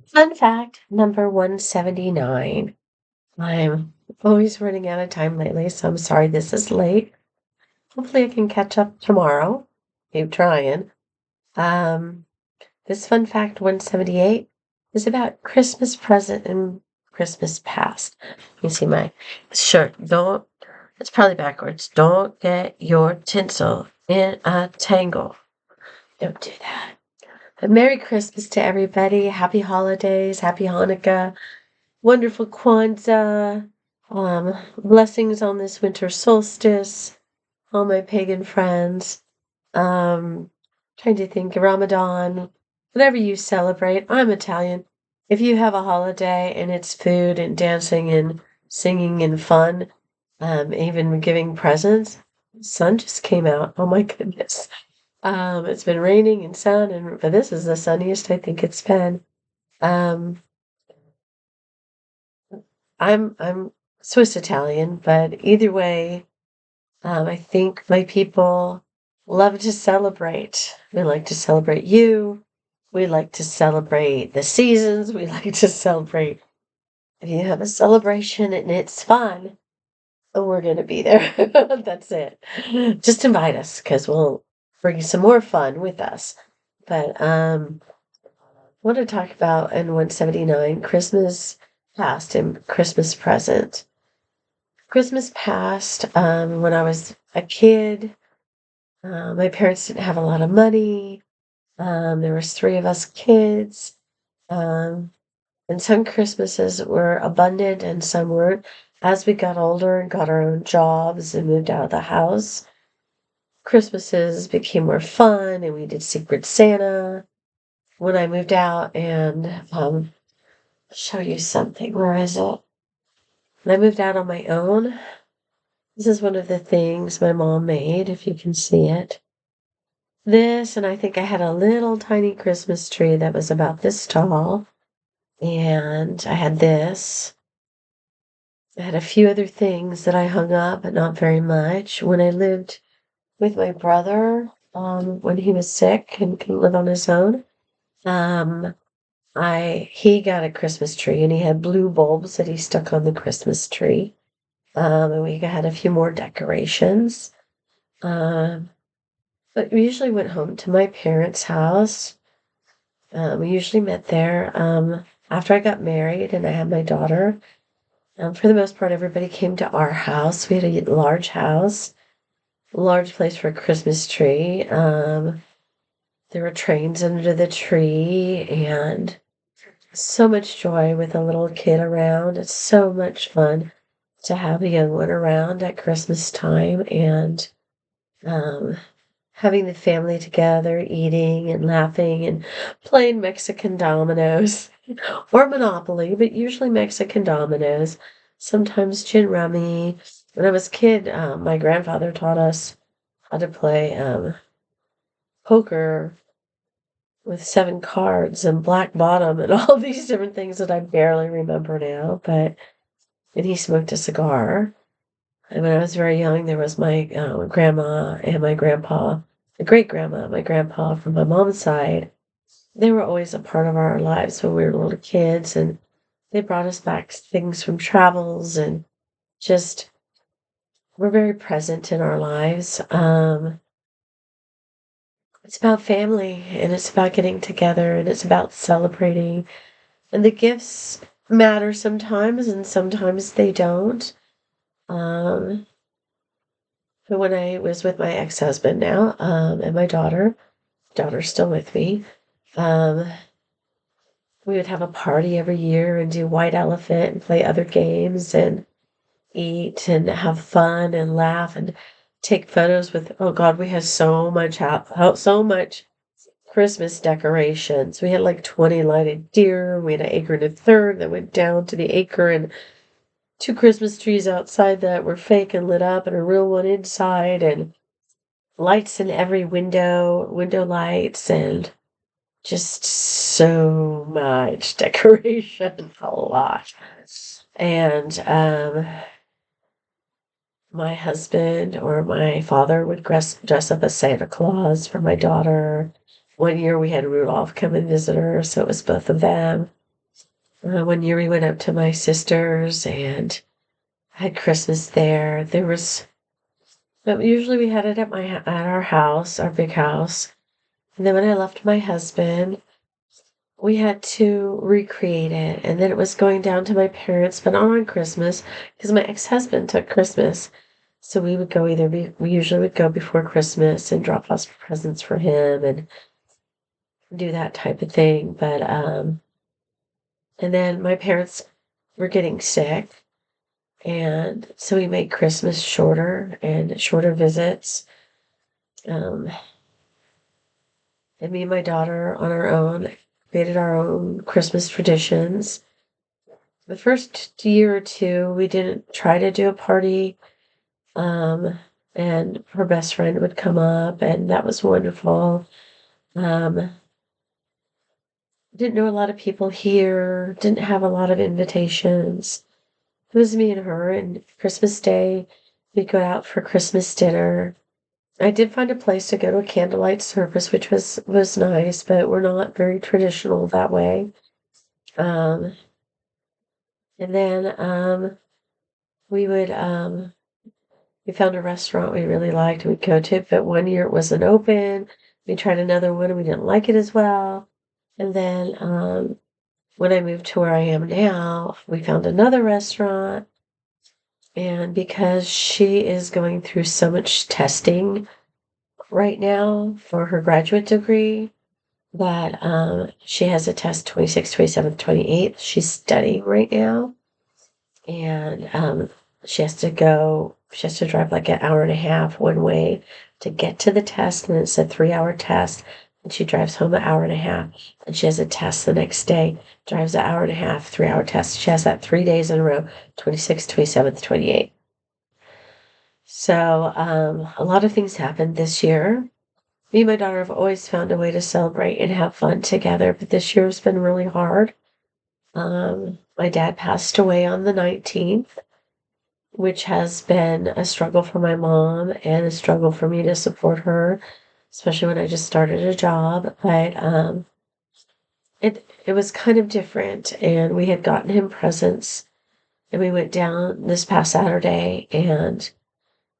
Fun fact number 179. I'm always running out of time lately, so I'm sorry this is late. Hopefully I can catch up tomorrow. Keep trying. Um, this fun fact 178 is about Christmas present and Christmas past. You see my shirt. Don't, it's probably backwards. Don't get your tinsel in a tangle. Don't do that. But Merry Christmas to everybody. Happy holidays. Happy Hanukkah. Wonderful Kwanzaa. Blessings on this winter solstice. All my pagan friends. Trying to think, Ramadan, whatever you celebrate. I'm Italian. If you have a holiday and it's food and dancing and singing and fun, even giving presents, the sun just came out. Oh my goodness. It's been raining and sun, but this is the sunniest I think it's been. Um, I'm Swiss Italian, but either way, I think my people love to celebrate. We like to celebrate you. We like to celebrate the seasons. We like to celebrate. If you have a celebration and it's fun, we're going to be there. That's it. Just invite us because we'll bring some more fun with us. But I want to talk about in 179 Christmas past and Christmas present. Christmas past, when I was a kid, my parents didn't have a lot of money. There was three of us kids. Um, and some Christmases were abundant and some weren't. As we got older and got our own jobs and moved out of the house, Christmases became more fun and we did Secret Santa. When I moved out and I'll show you something. Where is it? When I moved out on my own, this is one of the things my mom made, if you can see it. This, and I think I had a little tiny Christmas tree that was about this tall. And I had this. I had a few other things that I hung up, but not very much. When I lived with my brother, when he was sick and couldn't live on his own, um, he got a Christmas tree and he had blue bulbs that he stuck on the Christmas tree. And we had a few more decorations. Um, but we usually went home to my parents' house. We usually met there. After I got married and I had my daughter, for the most part, everybody came to our house. We had a large house, large place for a Christmas tree. There were trains under the tree and so much joy with a little kid around. It's so much fun to have a young one around at Christmas time and um, having the family together, eating and laughing and playing Mexican dominoes or Monopoly, but usually Mexican dominoes, sometimes gin rummy. When I was a kid, my grandfather taught us how to play poker with seven cards and black bottom and all these different things that I barely remember now. And he smoked a cigar. And when I was very young, there was my grandma and my grandpa, my great grandma, my grandpa from my mom's side. They were always a part of our lives when we were little kids, and they brought us back things from travels and just were very present in our lives. It's about family and it's about getting together and it's about celebrating. And the gifts matter sometimes and sometimes they don't. Um, but when I was with my ex-husband now, and my daughter's still with me, um, we would have a party every year and do White Elephant and play other games and eat and have fun and laugh and take photos with, oh God, we had so much so much Christmas decorations. We had like 20 lighted deer. We had an acre and a third that went down to the acre and two Christmas trees outside that were fake and lit up and a real one inside and lights in every window lights and just so much decoration, a lot. And my husband or my father would dress up as Santa Claus for my daughter. one year we had Rudolph come and visit her, so it was both of them. One year we went up to my sister's and had Christmas there. But usually we had it at our house, our big house. And then when I left my husband, we had to recreate it. And then it was going down to my parents, but not on Christmas, because my ex-husband took Christmas. So we would go we usually would go before Christmas and drop off presents for him and do that type of thing. But, and then my parents were getting sick. And so we made Christmas shorter and shorter visits. And me and my daughter on our own created our own Christmas traditions. The first year or two, we didn't try to do a party. And her best friend would come up, and that was wonderful. Didn't know a lot of people here, didn't have a lot of invitations. It was me and her, and Christmas Day, we'd go out for Christmas dinner. I did find a place to go to a candlelight service, which was nice, but we're not very traditional that way. And then we would we found a restaurant we really liked. We'd go to it, but one year it wasn't open. We tried another one and we didn't like it as well. And then when I moved to where I am now, we found another restaurant. And because she is going through so much testing right now for her graduate degree, that she has a test 26th, 27th, 28th. She's studying right now. And she has to drive like an hour and a half one way to get to the test. And it's a 3-hour test. And she drives home an hour and a half. And she has a test the next day, drives an hour and a half, 3-hour test. She has that 3 days in a row, 26th, 27th, 28th. So a lot of things happened this year. Me and my daughter have always found a way to celebrate and have fun together, but this year has been really hard. My dad passed away on the 19th, which has been a struggle for my mom and a struggle for me to support her, especially when I just started a job. But it was kind of different, and we had gotten him presents, and we went down this past Saturday and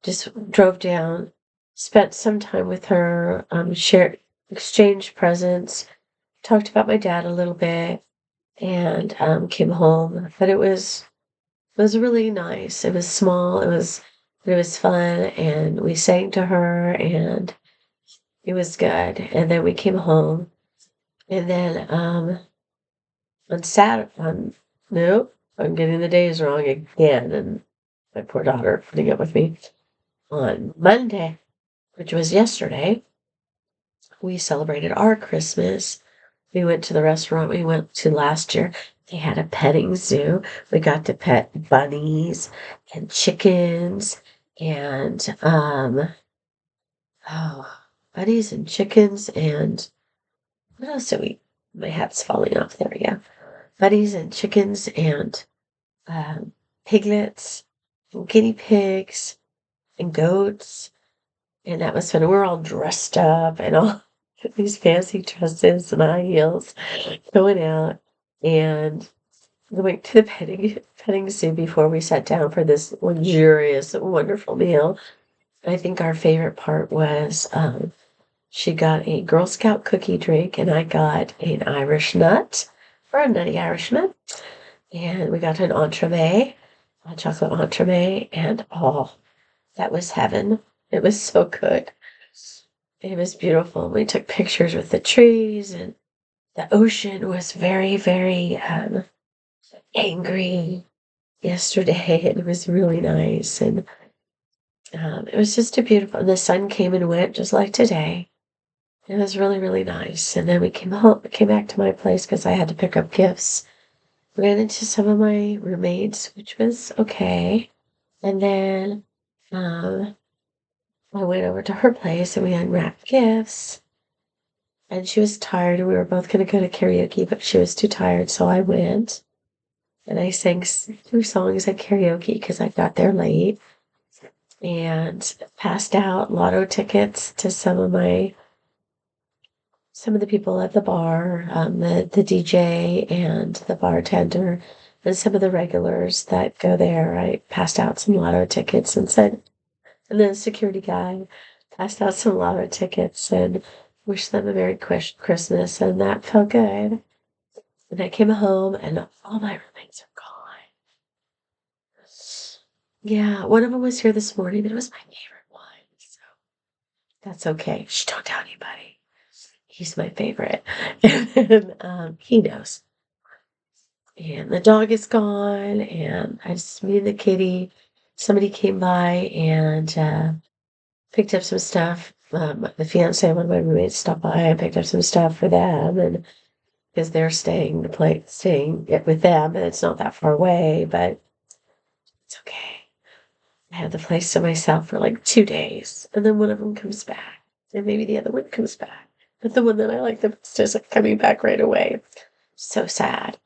just drove down, spent some time with her, exchanged presents, talked about my dad a little bit, and came home. But it was really nice. It was small. It was fun, and we sang to her, and it was good. And then we came home, and then on Saturday, nope, I'm getting the days wrong again, and my poor daughter putting up with me. On Monday, which was yesterday, we celebrated our Christmas. We went to the restaurant we went to last year. They had a petting zoo. We got to pet bunnies and chickens and bunnies and chickens and what else did we? My hat's falling off. There we go. Bunnies and chickens and piglets and guinea pigs and goats. And that was fun. We're all dressed up and all these fancy dresses and high heels going out and going to the petting zoo before we sat down for this luxurious, wonderful meal. I think our favorite part was she got a Girl Scout cookie drink and I got an Irish nut, or a nutty Irish nut. And we got an entremet, a chocolate entremet, and that was heaven. It was so good. It was beautiful. We took pictures with the trees, and the ocean was very, very angry yesterday. It was really nice, and it was just a beautiful. The sun came and went just like today. It was really, really nice. And then we came back to my place because I had to pick up gifts. Ran into some of my roommates, which was okay, and then I went over to her place and we unwrapped gifts. And she was tired and we were both going to go to karaoke, but she was too tired, so I went. And I sang 2 songs at karaoke because I got there late. And passed out lotto tickets to some of my some of the people at the bar, the DJ and the bartender, and some of the regulars that go there. I passed out some lotto tickets and said, and the security guy passed out some lotto tickets and wished them a Merry Christmas, and that felt good. And I came home and all my roommates are gone. Yeah, one of them was here this morning, but it was my favorite one, so that's okay. Shh, don't tell anybody. He's my favorite. And he knows. And the dog is gone, and I just, me and the kitty, somebody came by and picked up some stuff. The fiance of one of my roommates stopped by and picked up some stuff for them, and because they're staying with them, and it's not that far away, but it's okay. I have the place to myself for like 2 days, and then one of them comes back, and maybe the other one comes back. But the one that I like the best isn't coming back right away. So sad.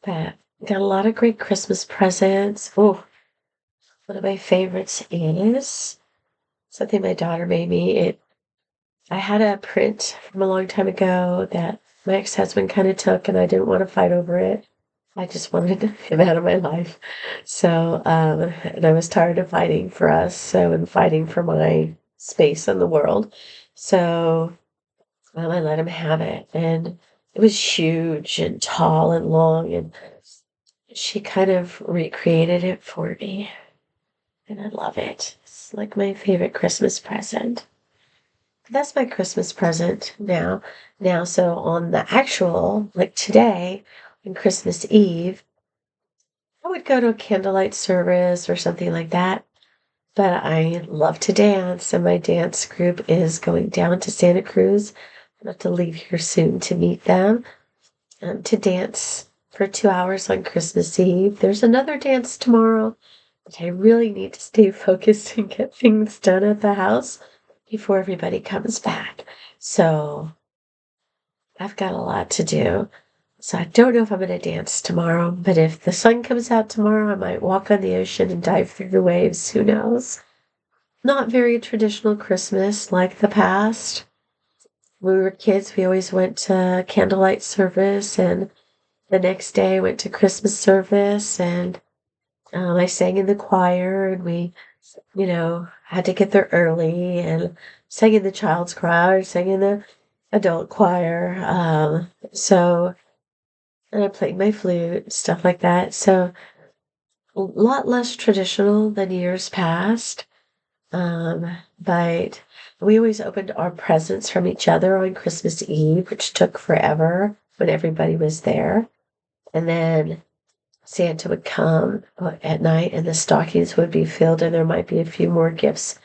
But got a lot of great Christmas presents. Oh, one of my favorites is something my daughter made me. I had a print from a long time ago that my ex-husband kind of took, and I didn't want to fight over it. I just wanted him out of my life. So, and I was tired of fighting for us, so, and fighting for my space in the world. So, I let him have it. And it was huge and tall and long, and she kind of recreated it for me. And I love it. It's like my favorite Christmas present. That's my Christmas present now. Now, so on the actual, like today, on Christmas Eve, I would go to a candlelight service or something like that. But I love to dance, and my dance group is going down to Santa Cruz. I have to leave here soon to meet them, to dance for 2 hours on Christmas Eve. There's another dance tomorrow, but I really need to stay focused and get things done at the house before everybody comes back. So I've got a lot to do. So I don't know if I'm going to dance tomorrow, but if the sun comes out tomorrow, I might walk on the ocean and dive through the waves. Who knows? Not very traditional Christmas like the past. When we were kids, we always went to candlelight service, and the next day went to Christmas service, and I sang in the choir, and we, had to get there early, and sang in the child's choir, sang in the adult choir. And I played my flute, stuff like that. So a lot less traditional than years past. But we always opened our presents from each other on Christmas Eve, which took forever when everybody was there. And then Santa would come at night, and the stockings would be filled, and there might be a few more gifts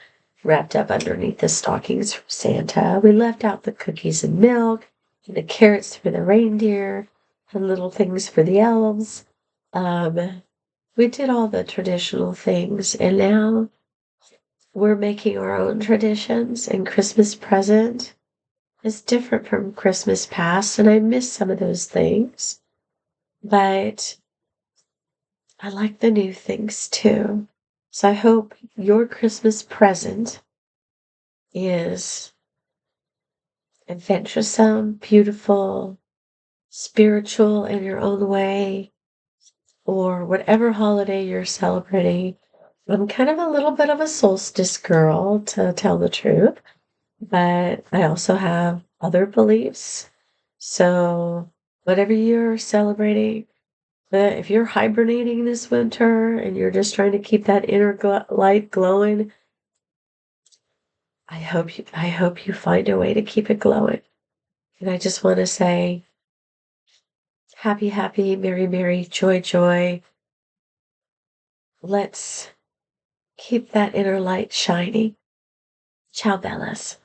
wrapped up underneath the stockings from Santa. We left out the cookies and milk, and the carrots for the reindeer, and little things for the elves. We did all the traditional things, and now we're making our own traditions, and Christmas present is different from Christmas past, and I miss some of those things. But I like the new things too. So I hope your Christmas present is adventuresome, beautiful, spiritual in your own way, or whatever holiday you're celebrating. I'm kind of a little bit of a solstice girl, to tell the truth, but I also have other beliefs. So whatever you're celebrating, if you're hibernating this winter and you're just trying to keep that inner light glowing, I hope you find a way to keep it glowing. And I just want to say, happy, happy, merry, merry, joy, joy. Let's keep that inner light shining. Ciao, Bellas.